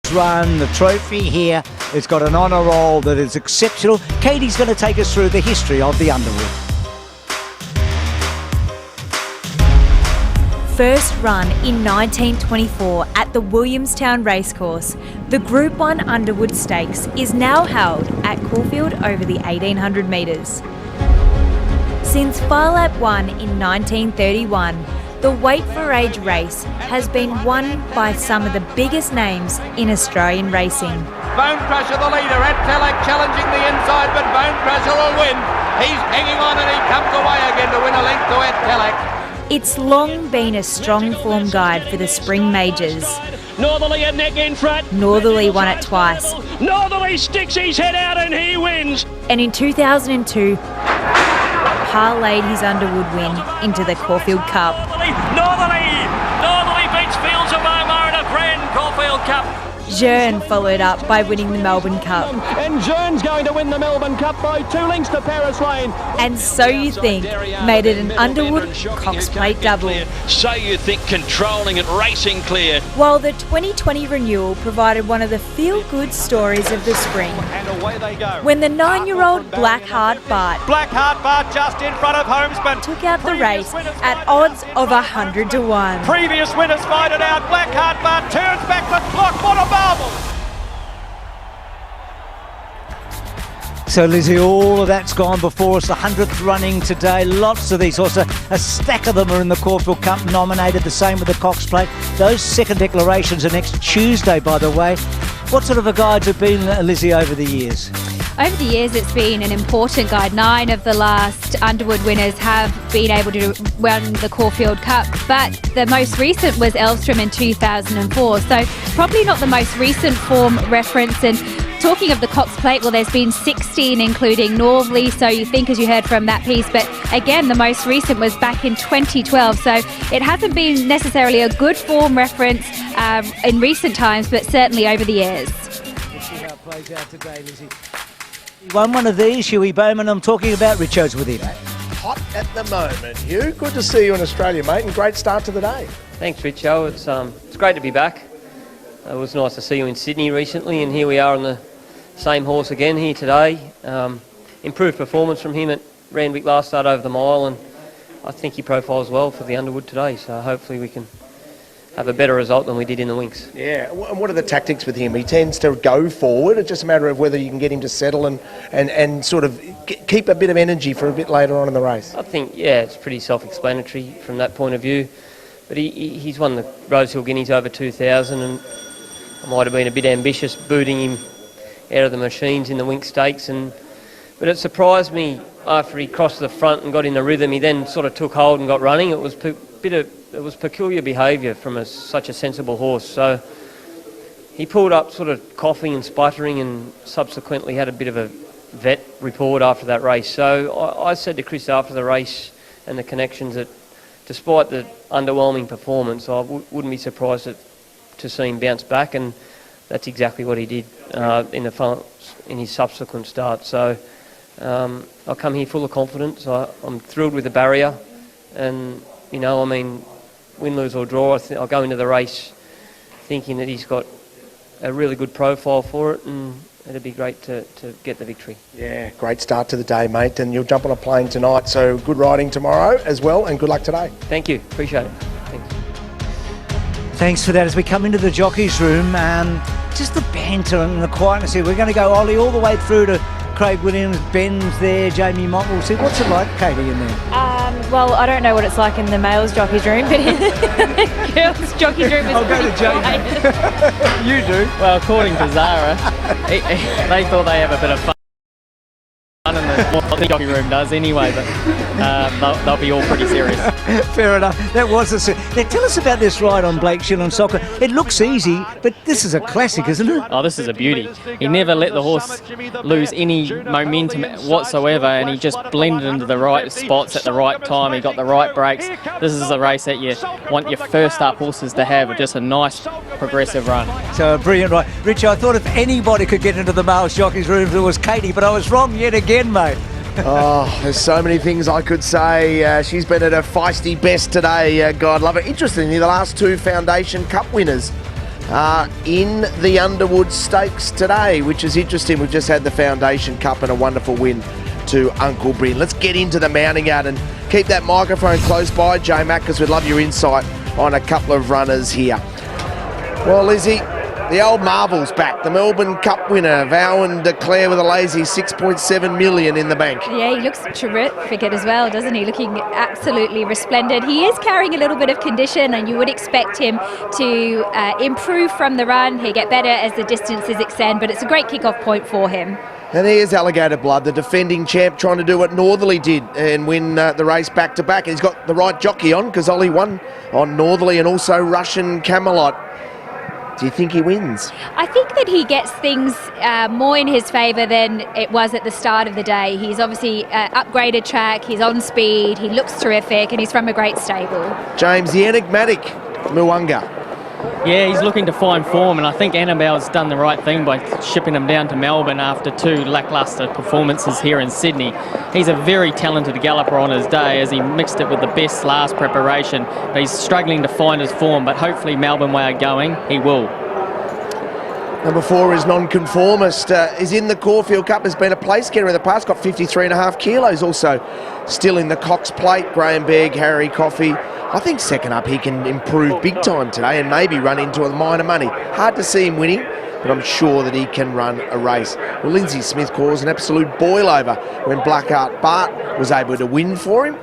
its run. The trophy here, it's got an honour roll that is exceptional. Katie's going to take us through the history of the Underwood. First run in 1924 at the Williamstown Racecourse, the Group 1 Underwood Stakes is now held at Caulfield over the 1800 metres. Since Far Lap 1 in 1931, the Weight for Age race has been won by some of the biggest names in Australian racing. Bone Crusher the leader, Ed Telek challenging the inside, but Bone Crusher will win. He's hanging on and he comes away again to win a length to Ed Telek. It's long been a strong form guide for the spring majors. Northerly a neck in front. Northerly won it twice. Northerly sticks his head out and he wins. And in 2002, parlayed his Underwood win into the Caulfield Cup. Northerly beats Fields of Omar in a grand Caulfield Cup. Jearn followed up by winning the Melbourne Cup. And Jearn's going to win the Melbourne Cup by 2 lengths to Paris Lane. And So You Think made it an Underwood Cox Plate double. So You Think controlling it, racing clear. While the 2020 renewal provided one of the feel-good stories of the spring. And away they go. When the 9-year-old Blackheart Bart Blackheart Bart just in front of Homesman. took out the race at odds of 100 to 1. Previous winners fight it out. Blackheart Bart turns back the clock. What a marvel! So Lizzie, all of that's gone before us. The 100th running today. Lots of these horses. A stack of them are in the Caulfield Cup nominated. The same with the Cox Plate. Those second declarations are next Tuesday, by the way. What sort of a guides have been, Lizzie, over the years? Over the years, it's been an important guide. 9 of the last Underwood winners have been able to win the Caulfield Cup, but the most recent was Elvstrom in 2004. So probably not the most recent form reference. And talking of the Cox Plate, well, there's been 16, including Northerly, So You Think, as you heard from that piece. But again, the most recent was back in 2012. So it hasn't been necessarily a good form reference in recent times, but certainly over the years. Let's see how it plays out today, Lizzie. He won one of these, Huey Bowman. I'm talking about Richo's with him. Hot at the moment, Hugh. Good to see you in Australia, mate, and great start to the day. Thanks, Richo. It's great to be back. It was nice to see you in Sydney recently, and here we are on the same horse again here today. Improved performance from him at Randwick last start over the mile, and I think he profiles well for the Underwood today, so hopefully we can have a better result than we did in the Winx. Yeah, and what are the tactics with him? He tends to go forward. It's just a matter of whether you can get him to settle and sort of keep a bit of energy for a bit later on in the race. I think, yeah, it's pretty self-explanatory from that point of view. But he's won the Rosehill Guineas over 2,000, and I might have been a bit ambitious booting him out of the machines in the Winx Stakes. But it surprised me after he crossed the front and got in the rhythm. He then sort of took hold and got running. It was peculiar behaviour from such a sensible horse. So he pulled up sort of coughing and sputtering, and subsequently had a bit of a vet report after that race. So I said to Chris after the race and the connections that despite the underwhelming performance, I wouldn't be surprised to see him bounce back, and that's exactly what he did in his subsequent start. So I come here full of confidence. I'm thrilled with the barrier, and I mean, win, lose or draw, I'll go into the race thinking that he's got a really good profile for it, and it'd be great to get the victory. Yeah, great start to the day, mate, and you'll jump on a plane tonight, so good riding tomorrow as well, and good luck today. Thank you, appreciate it. Thanks. Thanks for that. As we come into the jockeys' room, just the banter and the quietness here. We're going to go, Ollie, all the way through to Craig Williams, Ben's there, Jamie Mott. We'll see. What's it like, Katie, in there? Well, I don't know what it's like in the male's jockey's room, but in the girls' jockey's room is I'll go to Jamie. You do. Well, according to Zara, they thought they have a bit of fun in the jockey room does anyway, but they'll be all pretty serious. Fair enough. That was now tell us about this ride on Blake Shillan Soccer. It looks easy, but this is a classic, isn't it? Oh, this is a beauty. He never let the horse lose any momentum whatsoever, and he just blended into the right spots at the right time. He got the right breaks. This is a race that you want your first up horses to have, just a nice progressive run. So a brilliant ride. Richie, I thought if anybody could get into the male jockey's room, it was Katie, but I was wrong yet again, mate. Oh, there's so many things I could say. She's been at her feisty best today. God love her. Interestingly, the last two Foundation Cup winners in the Underwood Stakes today, which is interesting. We've just had the Foundation Cup and a wonderful win to Uncle Bryn. Let's get into the mounting yard and keep that microphone close by, J-Mac, because we'd love your insight on a couple of runners here. Well, Lizzie, the old Marvel's back. The Melbourne Cup winner, Vowan Declare, with a lazy 6.7 million in the bank. Yeah, he looks terrific as well, doesn't he? Looking absolutely resplendent. He is carrying a little bit of condition, and you would expect him to improve from the run. He'll get better as the distances extend, but it's a great kick-off point for him. And here's Alligator Blood, the defending champ, trying to do what Northerly did and win the race back-to-back. He's got the right jockey on, because Ollie won on Northerly and also Russian Camelot. Do you think he wins? I think that he gets things more in his favour than it was at the start of the day. He's obviously upgraded track, he's on speed, he looks terrific, and he's from a great stable. James, the enigmatic Mwanga. Yeah, he's looking to find form, and I think Annabelle's done the right thing by shipping him down to Melbourne after 2 lacklustre performances here in Sydney. He's a very talented galloper on his day, as he mixed it with the best last preparation. But he's struggling to find his form, but hopefully Melbourne way of going, he will. Number 4 is Nonconformist. Is in the Caulfield Cup, has been a place getter in the past, got 53.5 kilos. Also still in the Cox Plate, Graham Begg, Harry Coffey. I think second up he can improve big time today and maybe run into a minor money. Hard to see him winning, but I'm sure that he can run a race. Well, Lindsay Smith caused an absolute boil over when Blackheart Bart was able to win for him.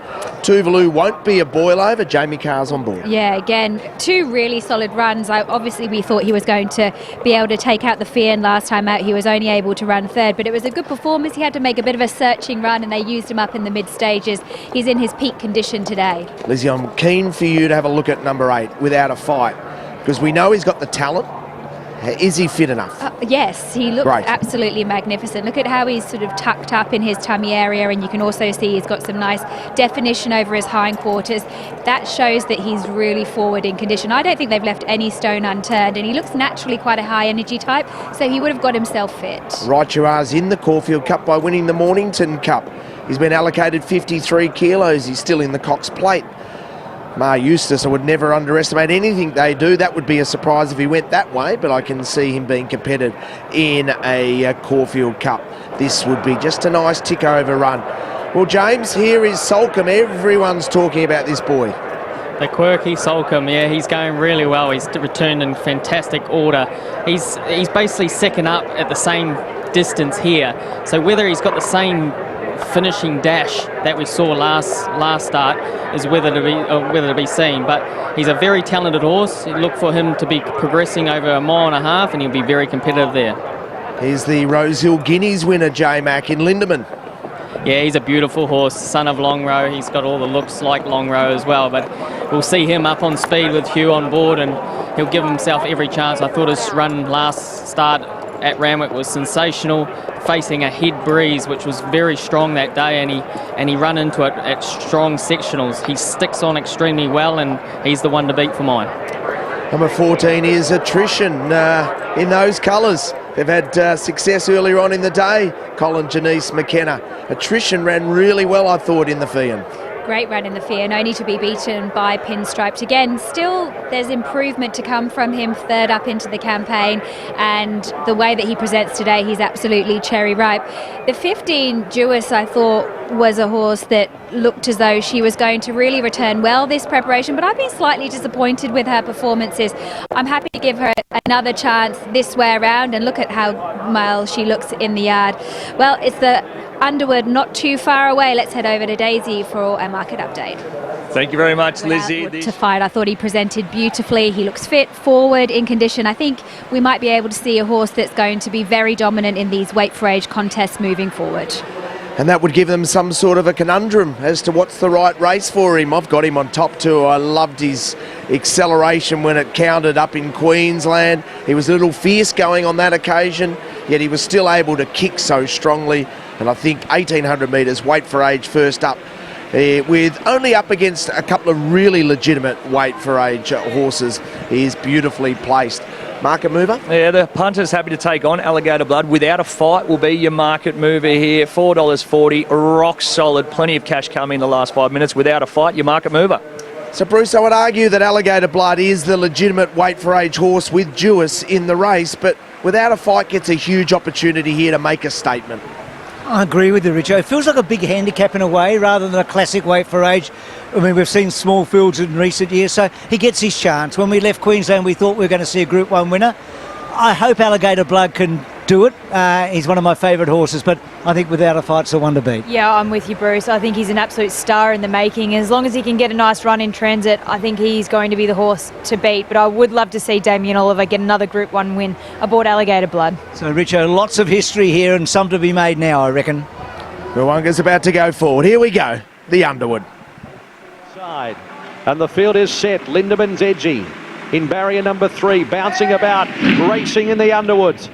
Tuvalu won't be a boil over. Jamie Carr's on board. Yeah, again, 2 really solid runs. Obviously, we thought he was going to be able to take out the Fian last time out. He was only able to run third, but it was a good performance. He had to make a bit of a searching run, and they used him up in the mid-stages. He's in his peak condition today. Lizzie, I'm keen for you to have a look at number 8, Without a Fight, because we know he's got the talent. Is he fit enough? Yes, he looks Great. absolutely magnificent. Look at how he's sort of tucked up in his tummy area, and you can also see he's got some nice definition over his hindquarters. That shows that he's really forward in condition. I don't think they've left any stone unturned, and he looks naturally quite a high energy type, so he would have got himself fit. Right, you are's in the Caulfield Cup by winning the Mornington Cup. He's been allocated 53 kilos. He's still in the Cox Plate. Mar Eustace, I would never underestimate anything they do. That would be a surprise if he went that way, but I can see him being competitive in a Caulfield Cup. This would be just a nice tick-over run. Well, James, here is Solcombe. Everyone's talking about this boy. The quirky Solcombe, yeah, he's going really well. He's returned in fantastic order. He's basically second up at the same distance here. So whether he's got the same finishing dash that we saw last start is whether to be seen, but he's a very talented horse. You look for him to be progressing over 1.5 miles, and he'll be very competitive there. Here's the Rosehill Guineas winner, J-Mac, in Lindemann. Yeah, he's a beautiful horse, son of Longrow. He's got all the looks like Longrow as well, but we'll see him up on speed with Hugh on board, and he'll give himself every chance. I thought his run last start at Randwick was sensational, facing a head breeze, which was very strong that day, and he run into it at strong sectionals. He sticks on extremely well, and he's the one to beat for mine. Number 14 is Attrition in those colours. They've had success earlier on in the day. Colin Janice McKenna. Attrition ran really well, I thought, in the Fian. Great run in the Fian, only to be beaten by Pinstriped. Again, still there's improvement to come from him third up into the campaign, and the way that he presents today, he's absolutely cherry ripe. The 15 Jewess, I thought, was a horse that looked as though she was going to really return well this preparation, but I've been slightly disappointed with her performances. I'm happy to give her another chance this way around, and look at how well she looks in the yard. Well, it's the Underwood not too far away. Let's head over to Daisy for a market update. Thank you very much, Lizzie. To fight, I thought he presented beautifully. He looks fit, forward, in condition. I think we might be able to see a horse that's going to be very dominant in these weight for age contests moving forward. And that would give them some sort of a conundrum as to what's the right race for him. I've got him on top too. I loved his acceleration when it counted up in Queensland. He was a little fierce going on that occasion, yet he was still able to kick so strongly. And I think 1,800 metres, weight for age first up, with only up against a couple of really legitimate weight for age horses. He is beautifully placed. Market mover? Yeah, the punter's happy to take on Alligator Blood. Without a Fight will be your market mover here. $4.40, rock solid. Plenty of cash coming in the last 5 minutes. Without a Fight, your market mover. So, Bruce, I would argue that Alligator Blood is the legitimate weight for age horse with Jewess in the race, but Without a Fight gets a huge opportunity here to make a statement. I agree with you, Richo. It feels like a big handicap in a way rather than a classic weight for age. I mean, we've seen small fields in recent years, so he gets his chance. When we left Queensland, we thought we were going to see a Group 1 winner. I hope Alligator Blood can do it. He's one of my favourite horses, but I think Without a Fight's the one to beat. Yeah, I'm with you, Bruce. I think he's an absolute star in the making. As long as he can get a nice run in transit, I think he's going to be the horse to beat. But I would love to see Damien Oliver get another Group 1 win aboard Alligator Blood. So, Richo, lots of history here and some to be made now, I reckon. Mwunga's about to go forward. Here we go, the Underwood. Side. And the field is set. Lindeman's edgy in barrier number 3, bouncing about, racing in the Underwoods.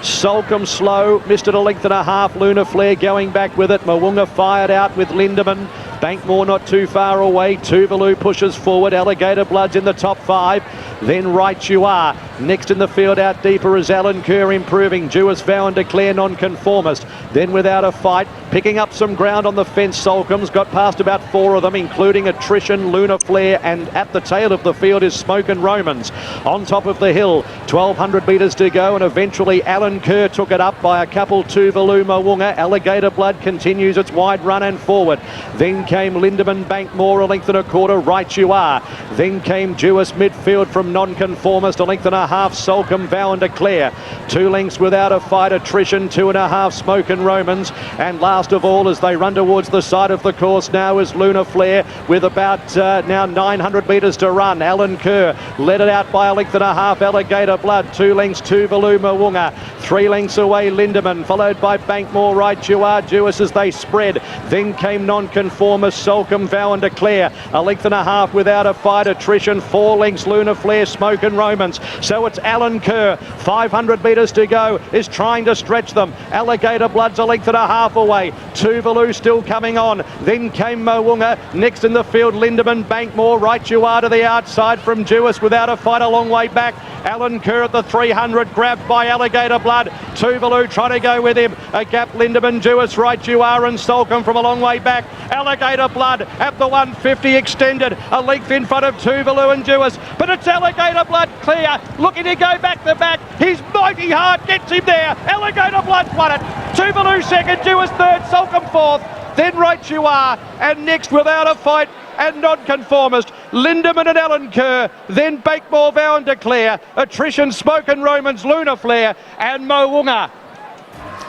Soulcombe slow, missed it a length and a half. Lunar Flare going back with it. Mwunga fired out with Lindeman. Bankmore not too far away. Tuvalu pushes forward. Alligator Blood's in the top 5. Then Right You Are. Next in the field out deeper is Alan Kerr improving. Jewess Vow and Declare non-conformist. Then Without a Fight, picking up some ground on the fence. Soulcombe's got past about 4 of them, including Attrition, Lunar Flare, and at the tail of the field is Smoke and Romans. On top of the hill, 1,200 metres to go, and eventually Alan Kerr took it up by a couple. Tuvalu, Mwunga. Alligator Blood continues its wide run and forward. Then came Lindeman, Bankmore, a length and a quarter. Right You Are. Then came Jewess midfield from non-conformist, a length and a half. Soulcombe, Vow and Declare. 2 lengths Without a Fight. Attrition, 2.5. Smoke and Romans. And last of all, as they run towards the side of the course now, is Lunar Flare with about now 900 metres to run. Alan Kerr led it out by a length and a half. Alligator Blood. 2 lengths Tuvalu, Mwunga. 3 lengths away Lindeman, followed by Bankmore. Right You Are. Jewess as they spread. Then came non-conformist. Soulcombe, Vow and Declare. A length and a half Without a Fight. Attrition. 4 lengths Lunar Flare, Smoke and Romans. So it's Alan Kerr. 500 metres to go, is trying to stretch them. Alligator Blood's a length and a half away. Tuvalu still coming on. Then came Mwunga. Next in the field, Lindeman, Bankmore. Right You Are to the outside from Jewess. Without a Fight a long way back. Alan Kerr at the 300, grabbed by Alligator Blood. Tuvalu trying to go with him. A gap, Lindeman, Jewess, Right You Are and Soulcombe from a long way back. Alligator Blood at the 150 extended. A length in front of Tuvalu and Jewess. But it's Alligator Blood clear. Looking to go back to back. His mighty heart gets him there. Alligator Blood won it. Tuvalu second, Jewess third, Soulcombe fourth. Then Right You Are. And next Without a Fight and non-conformist, Lindeman and Alan Kerr. Then Bankmore, Vow and Declare. Attrition, Smoke and Romans, Lunar Flare and Mwunga.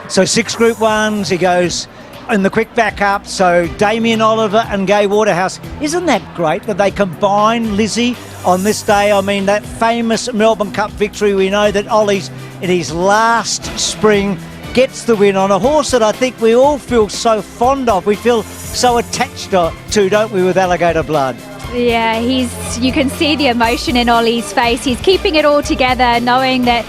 So 6 Group 1s, he goes in the quick backup. So Damien Oliver and Gay Waterhouse. Isn't that great that they combine, Lizzie, on this day? I mean, that famous Melbourne Cup victory, we know that Ollie's in his last spring gets the win on a horse that I think we all feel so fond of. We feel so attached to, don't we, with Alligator Blood? Yeah, you can see the emotion in Ollie's face. He's keeping it all together, knowing that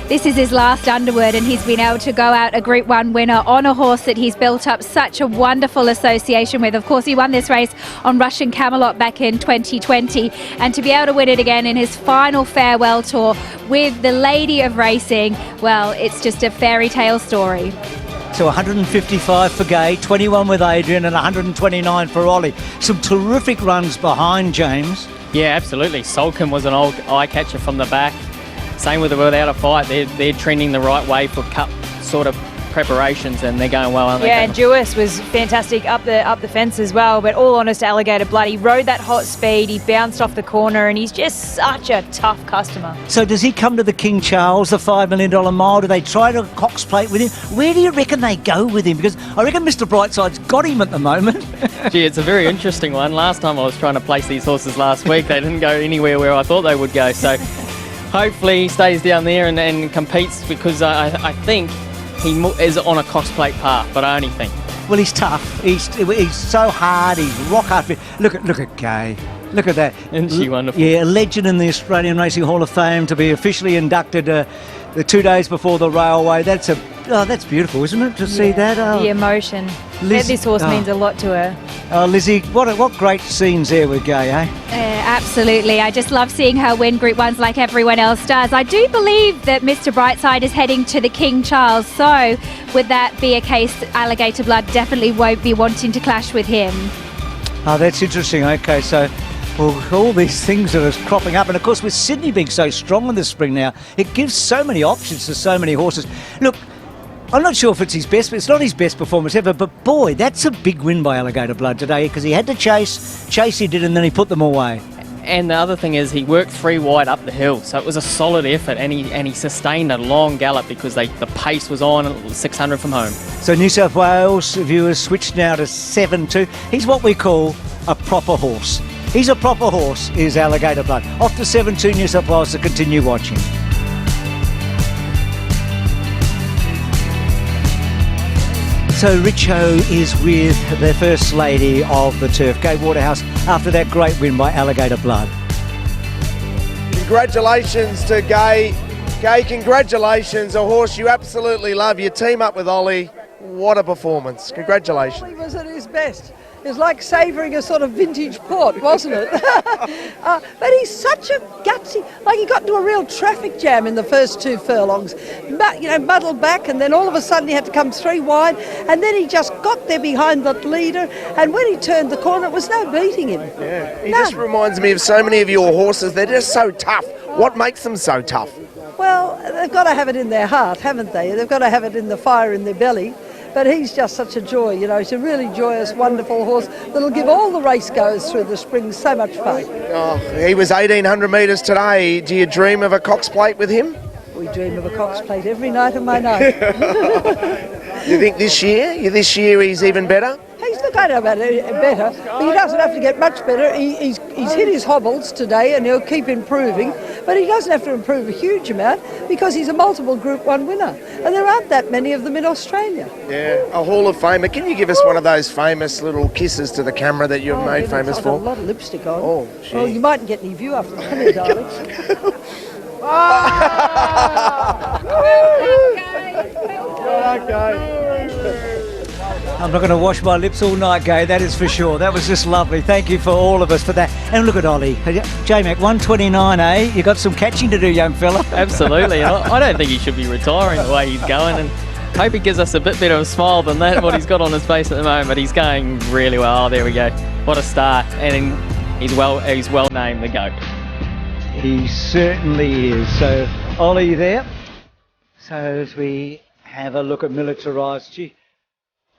this is his last Underwood and he's been able to go out a Group 1 winner on a horse that he's built up such a wonderful association with. Of course, he won this race on Russian Camelot back in 2020, and to be able to win it again in his final farewell tour with the Lady of Racing, well, it's just a fairy tale story. So 155 for Gay, 21 with Adrian and 129 for Ollie. Some terrific runs behind, James. Yeah, absolutely. Soulcombe was an old eye catcher from the back. Same with the Without a Fight. They're trending the right way for cup sort of preparations, and they're going well, aren't they? Yeah, and Jewess was fantastic up the fence as well. But all honest, Alligator Blood, he rode that hot speed, he bounced off the corner, and he's just such a tough customer. So does he come to the King Charles, the $5 million mile? Do they try to Cox Plate with him? Where do you reckon they go with him? Because I reckon Mr. Brightside's got him at the moment. Gee, it's a very interesting one. Last time I was trying to place these horses last week, they didn't go anywhere where I thought they would go. So hopefully he stays down there and competes, because I think he is on a Cox Plate path, but I only think. Well, he's tough. He's so hard. He's rock hard. Look at Gay. Look at that. Isn't she wonderful? Yeah, a legend in the Australian Racing Hall of Fame, to be officially inducted the 2 days before the railway. That's beautiful, isn't it, to see that? Oh. The emotion. This horse means a lot to her. Oh, Lizzie, what great scenes there with Gay, eh? Absolutely. I just love seeing her win Group 1s like everyone else does. I do believe that Mr. Brightside is heading to the King Charles, so would that be a case Alligator Blood definitely won't be wanting to clash with him? Oh, that's interesting. Okay, so Well, all these things that are cropping up, and of course with Sydney being so strong in the spring now, it gives so many options to so many horses. Look, I'm not sure if it's his best, but it's not his best performance ever, but boy, that's a big win by Alligator Blood today, because he had to chase he did, and then he put them away. And the other thing is he worked 3 wide up the hill, so it was a solid effort, and he sustained a long gallop because the pace was on, 600 from home. So New South Wales viewers switched now to 7-2. He's what we call a proper horse. He's a proper horse, is Alligator Blood. Off to 7-2 New South Wales to continue watching. So Richo is with the First Lady of the Turf, Gay Waterhouse, after that great win by Alligator Blood. Congratulations to Gay. Gay, congratulations. A horse you absolutely love. You team up with Ollie. What a performance. Congratulations. Ollie was at his best. It was like savouring a sort of vintage port, wasn't it? But he's such a gutsy, like he got into a real traffic jam in the first 2 furlongs, muddled back, and then all of a sudden he had to come 3 wide, and then he just got there behind the leader, and when he turned the corner, it was no beating him. Yeah, he just reminds me of so many of your horses. They're just so tough. What makes them so tough? Well, they've got to have it in their heart, haven't they? They've got to have it in the fire in their belly. But he's just such a joy, he's a really joyous, wonderful horse that'll give all the race goers through the spring so much fun. Oh, he was 1,800 metres today. Do you dream of a Cox Plate with him? We dream of a Cox Plate every night of my night. You think this year he's even better? He's not going to get better, but he doesn't have to get much better. He's hit his hobbles today and he'll keep improving, but he doesn't have to improve a huge amount because he's a multiple Group 1 winner, and there aren't that many of them in Australia. Yeah, a Hall of Famer. Can you give us one of those famous little kisses to the camera that you've made famous for? A lot of lipstick on. Oh, well, you mightn't get any view after the honey, darling. I'm not going to wash my lips all night, Gay, that is for sure. That was just lovely. Thank you for all of us for that. And look at Ollie. J-Mac, 129, eh? You got some catching to do, young fella. Absolutely. I don't think he should be retiring the way he's going, and hope he gives us a bit better of a smile than that, what he's got on his face at the moment. He's going really well. Oh, there we go. What a start. And he's well named the GOAT. He certainly is. So, Ollie there. So as we have a look at militarised, gee,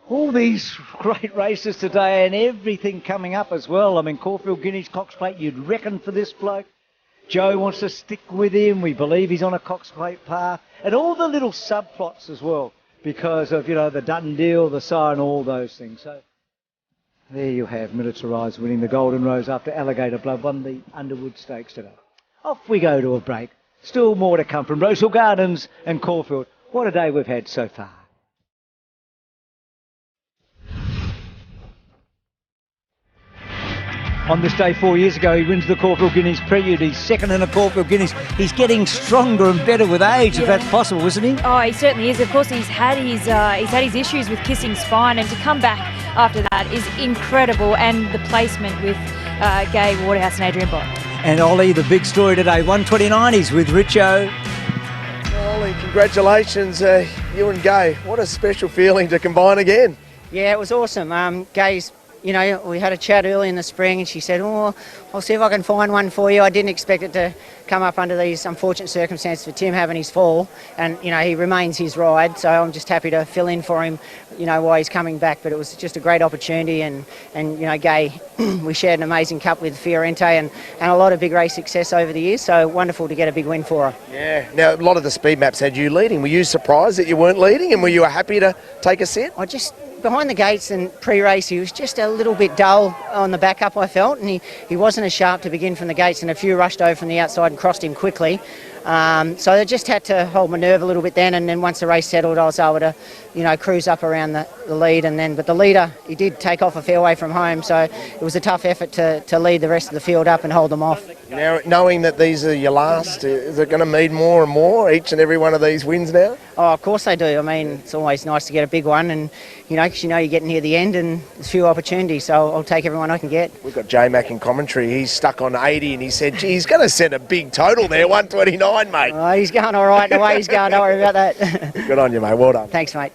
all these great races today and everything coming up as well. I mean, Caulfield Guineas, Cox Plate, you'd reckon for this bloke. Joe wants to stick with him. We believe he's on a Cox Plate path. And all the little subplots as well because of, the Dutton deal, the sign, all those things. So there you have militarised winning the Golden Rose after Alligator Blood won the Underwood Stakes today. Off we go to a break. Still more to come from Rosehill Gardens and Caulfield. What a day we've had so far. On this day 4 years ago, he wins the Caulfield Guineas Prelude. He's second in the Caulfield Guineas. He's getting stronger and better with age, if that's possible, isn't he? Oh, he certainly is. Of course, he's had his issues with kissing spine, and to come back after that is incredible. And the placement with Gay Waterhouse and Adrian Bott. And Ollie, the big story today, 129. He's with Richo. Ollie, congratulations, you and Gay. What a special feeling to combine again. Yeah, it was awesome. Gay's, we had a chat early in the spring and she said, I'll see if I can find one for you. I didn't expect it to come up under these unfortunate circumstances for Tim having his fall. And, he remains his ride, so I'm just happy to fill in for him, while he's coming back. But it was just a great opportunity and Gay, we shared an amazing cup with Fiorente and a lot of big race success over the years, so wonderful to get a big win for her. Yeah, now a lot of the speed maps had you leading. Were you surprised that you weren't leading and were you happy to take a set? Behind the gates and pre-race, he was just a little bit dull on the backup, I felt, and he wasn't as sharp to begin from the gates, and a few rushed over from the outside and crossed him quickly. So I just had to hold my nerve a little bit then, and then once the race settled, I was able to, cruise up around the lead, but the leader, he did take off a fair way from home, so it was a tough effort to lead the rest of the field up and hold them off. Now, knowing that these are your last, is it going to mean more and more, each and every one of these wins now? Oh, of course they do. I mean, it's always nice to get a big one, and because you're getting near the end and there's a few opportunities, so I'll take everyone I can get. We've got J-Mac in commentary. He's stuck on 80 and he said, gee, he's going to set a big total there, 129, mate. Oh, he's going all right the way he's going. Don't worry about that. Good on you, mate. Well done. Thanks, mate.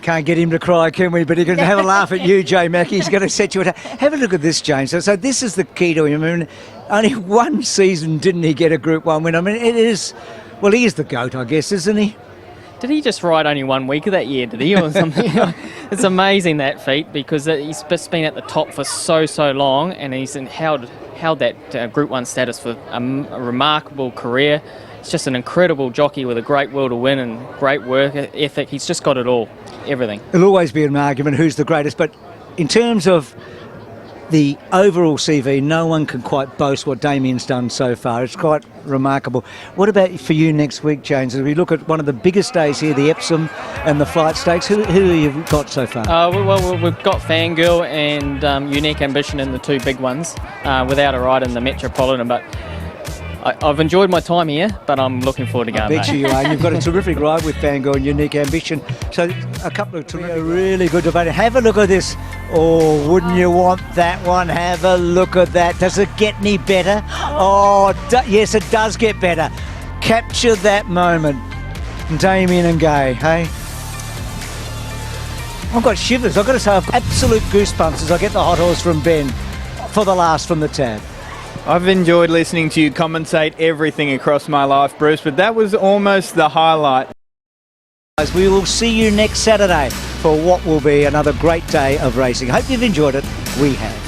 Can't get him to cry, can we? But he can have a laugh at you, Jay Mackey. He's going to set you at. Have a look at this, James. So this is the key to him. I mean, only one season didn't he get a Group 1 win. I mean, it is. Well, he is the GOAT, I guess, isn't he? Did he just ride only 1 week of that year, did he, or something? It's amazing, that feat, because he's just been at the top for so long, and he's held that Group 1 status for a remarkable career. It's just an incredible jockey with a great will to win and great work ethic. He's just got it all, everything. There'll always be an argument who's the greatest, but in terms of the overall CV, no one can quite boast what Damien's done so far. It's quite remarkable. What about for you next week, James? As we look at one of the biggest days here, the Epsom and the Flight Stakes, who have you got so far? Well, we've got Fangirl and Unique Ambition in the two big ones, without a ride in the Metropolitan, but I've enjoyed my time here, but I'm looking forward to going back. I bet you are. You've got a terrific ride with Fangirl and Unique Ambition. So a couple of really good debate. Have a look at this. Oh, wouldn't you want that one? Have a look at that. Does it get any better? Oh, yes, it does get better. Capture that moment. Damien and Gay, hey? I've got shivers. I've got to say, I've got absolute goosebumps as I get the hot horse from Ben for the last from the tab. I've enjoyed listening to you commentate everything across my life, Bruce, but that was almost the highlight. We will see you next Saturday for what will be another great day of racing. Hope you've enjoyed it. We have.